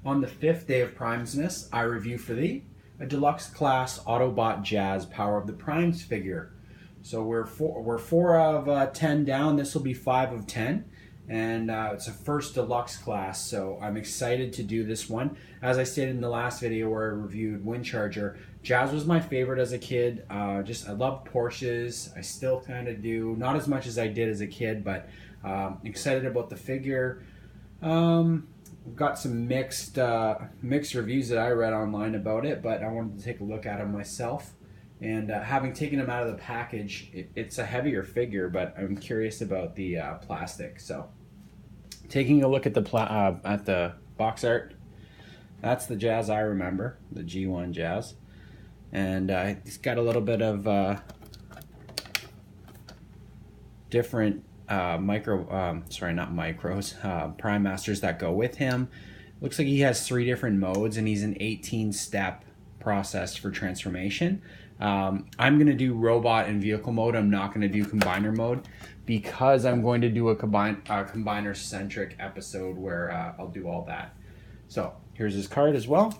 On the 5th day of PrimesMas, I review for thee a Deluxe Class Autobot Jazz Power of the Primes figure. So we're 4 of 10 down. This will be 5 of 10. And it's a first Deluxe class, so I'm excited to do this one. As I stated in the last video where I reviewed Windcharger, Jazz was my favorite as a kid. I love Porsches. I still kind of do. Not as much as I did as a kid, but excited about the figure. We've got some mixed reviews that I read online about it, but I wanted to take a look at them myself. And having taken them out of the package, it's a heavier figure, but I'm curious about the plastic. So, taking a look at the box art, that's the Jazz I remember, the G1 Jazz, and it's got a little bit of different Prime Masters that go with him. Looks like he has 3 different modes, and he's an 18-step process for transformation. I'm going to do robot and vehicle mode. I'm not going to do combiner mode because I'm going to do a combiner-centric episode where I'll do all that. So here's his card as well.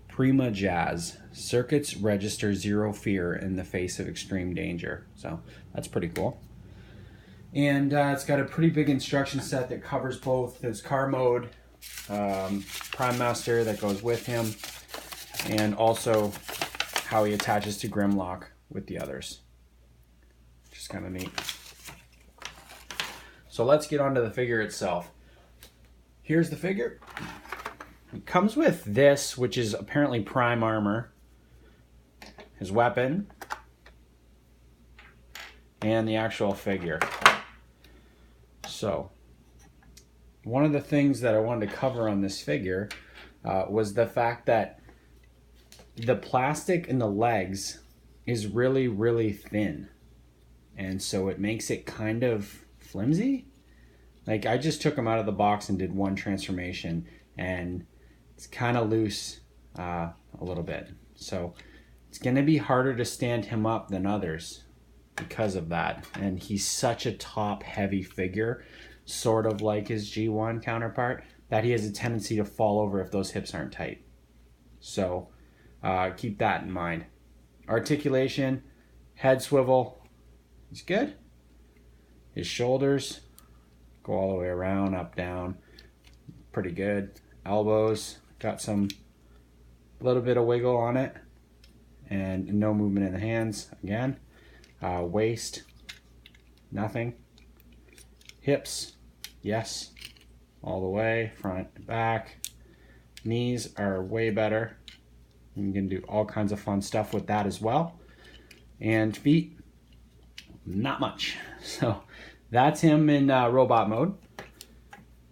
Prima Jazz. Circuits register 0 fear in the face of extreme danger. So that's pretty cool. And it's got a pretty big instruction set that covers both his car mode, Prime Master that goes with him, and also how he attaches to Grimlock with the others. Just kind of neat. So let's get onto the figure itself. Here's the figure. It comes with this, which is apparently Prime armor, his weapon, and the actual figure. So, one of the things that I wanted to cover on this figure was the fact that the plastic in the legs is really, really thin. And so it makes it kind of flimsy. Like, I just took him out of the box and did one transformation, and it's kind of loose a little bit. So it's going to be harder to stand him up than others because of that. And he's such a top heavy figure, sort of like his G1 counterpart, that he has a tendency to fall over if those hips aren't tight. So keep that in mind. Articulation, head swivel is good. His shoulders go all the way around, up, down, pretty good. Elbows, got some little bit of wiggle on it, and no movement in the hands again. Waist, nothing. Hips, yes, all the way, front and back. Knees are way better. You can do all kinds of fun stuff with that as well. And feet, not much. So that's him in robot mode.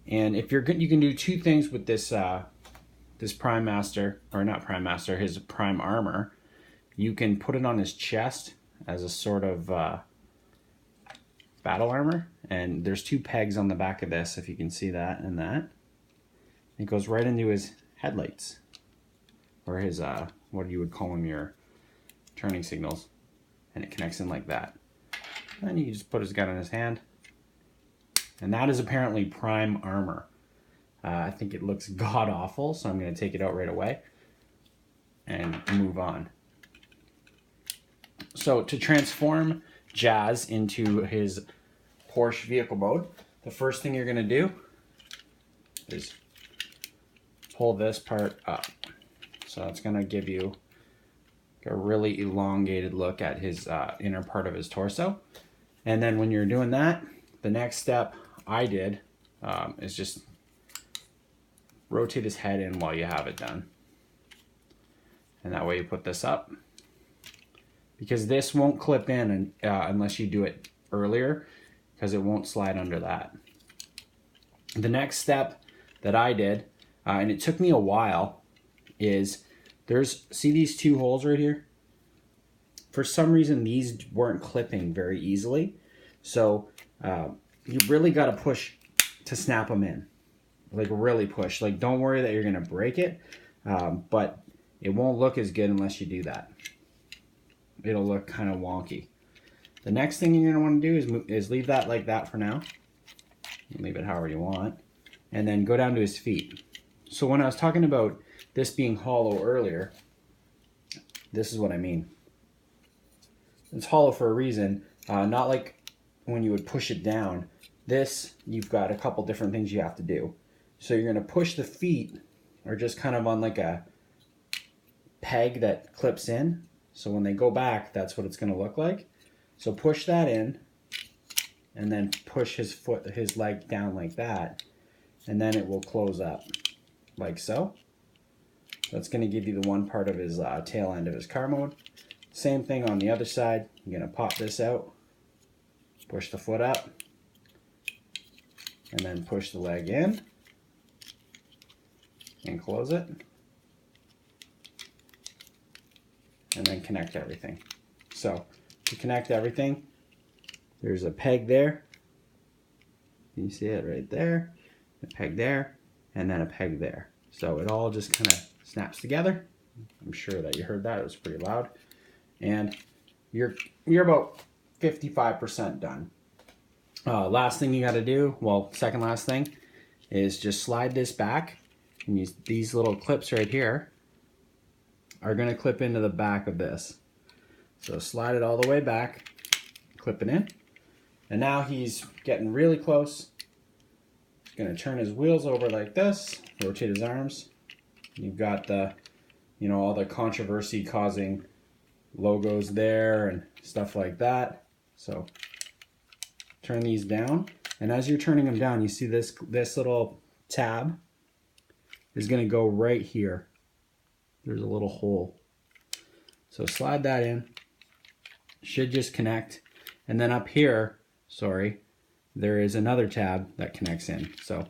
And if you're good, you can do 2 things with this this Prime Master, or not Prime Master, his Prime armor. You can put it on his chest as a sort of battle armor, and there's 2 pegs on the back of this, if you can see that and that. It goes right into his headlights, or his what you would call them, your turning signals, and it connects in like that. And you just put his gun in his hand, and that is apparently Prime armor. I think it looks god awful, so I'm going to take it out right away and move on. So to transform Jazz into his Porsche vehicle mode, the first thing you're going to do is pull this part up. So it's going to give you a really elongated look at his inner part of his torso. And then when you're doing that, the next step I did is just rotate his head in while you have it done. And that way you put this up, because this won't clip in unless you do it earlier, because it won't slide under that. The next step that I did, and it took me a while, is see these 2 holes right here? For some reason these weren't clipping very easily, so you really got to push to snap them in. Like, really push. Like, don't worry that you're going to break it, but it won't look as good unless you do that. It'll look kind of wonky. The next thing you're going to want to do is leave that like that for now. Leave it however you want. And then go down to his feet. So when I was talking about this being hollow earlier, this is what I mean. It's hollow for a reason, not like when you would push it down. This, you've got a couple different things you have to do. So you're going to push the feet, or just kind of on like a peg that clips in. So when they go back, that's what it's going to look like. So push that in, and then push his leg down like that, and then it will close up like so. That's going to give you the one part of his tail end of his car mode. Same thing on the other side. You're going to pop this out, push the foot up, and then push the leg in and close it, and then connect everything. So to connect everything, there's a peg there. You see it right there, a peg there, and then a peg there. So it all just kind of snaps together. I'm sure that you heard that. It was pretty loud. And you're about 55% done. Last thing you got to do, well, second last thing, is just slide this back, and these little clips right here are going to clip into the back of this. So slide it all the way back, clip it in, and now he's getting really close. He's going to turn his wheels over like this, rotate his arms. You've got the, all the controversy causing logos there and stuff like that. So turn these down, and as you're turning them down, you see this little tab is going to go right here. There's a little hole. So slide that in. Should just connect. And then up here, there is another tab that connects in. So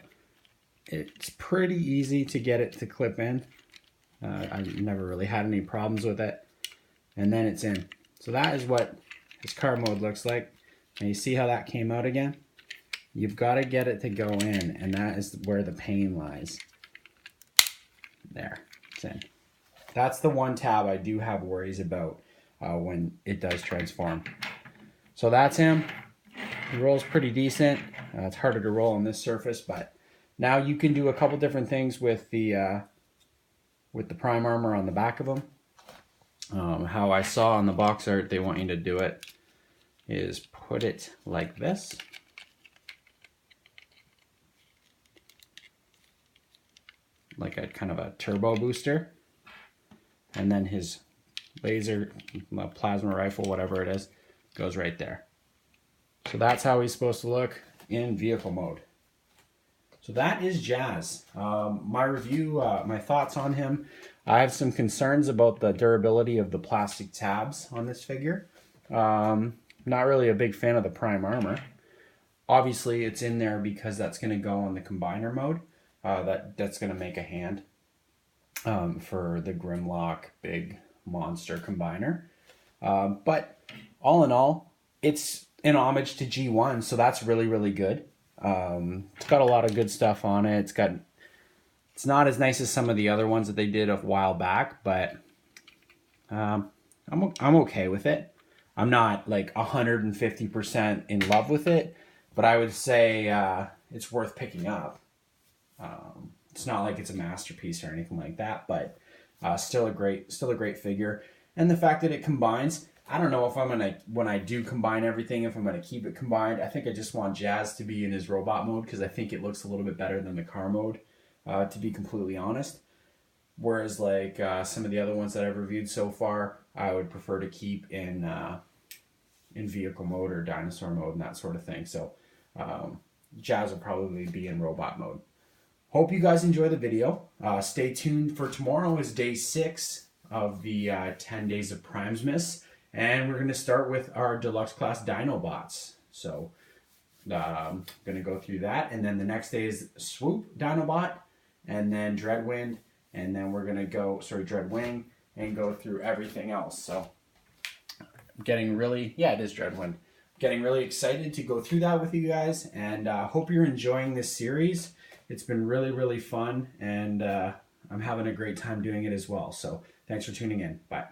it's pretty easy to get it to clip in. I've never really had any problems with it. And then it's in. So that is what his car mode looks like. And you see how that came out again? You've got to get it to go in, and that is where the pain lies. There, it's in. That's the one tab I do have worries about when it does transform. So that's him. He rolls pretty decent. It's harder to roll on this surface, but now you can do a couple different things with the prime armor on the back of him. How I saw on the box art they want you to do it is put it like this. Like a kind of a turbo booster. And then his laser, plasma rifle, whatever it is, goes right there. So that's how he's supposed to look in vehicle mode. So that is Jazz. My review, my thoughts on him. I have some concerns about the durability of the plastic tabs on this figure. Not really a big fan of the prime armor. Obviously, it's in there because that's going to go on the combiner mode. That's going to make a hand for the Grimlock big monster combiner. But all in all, it's an homage to G1, so that's really, really good. It's got a lot of good stuff on it. It's not as nice as some of the other ones that they did a while back, but I'm okay with it. I'm not like 150% in love with it, but I would say it's worth picking up. It's not like it's a masterpiece or anything like that, but still a great figure. And the fact that it combines, I don't know if I'm gonna, when I do combine everything, if I'm gonna keep it combined. I think I just want Jazz to be in his robot mode because I think it looks a little bit better than the car mode, to be completely honest. Whereas like some of the other ones that I've reviewed so far, I would prefer to keep in vehicle mode or dinosaur mode and that sort of thing. So Jazz will probably be in robot mode. Hope you guys enjoy the video. Stay tuned for tomorrow is day 6 of the 10 days of PrimesMas. And we're going to start with our Deluxe Class Dinobots. So I'm going to go through that. And then the next day is Swoop Dinobot, and then Dreadwind. And then we're going to go, Dreadwing, and go through everything else. So getting really, it is Dreadwind. Getting really excited to go through that with you guys. And hope you're enjoying this series. It's been really, really fun. And I'm having a great time doing it as well. So thanks for tuning in. Bye.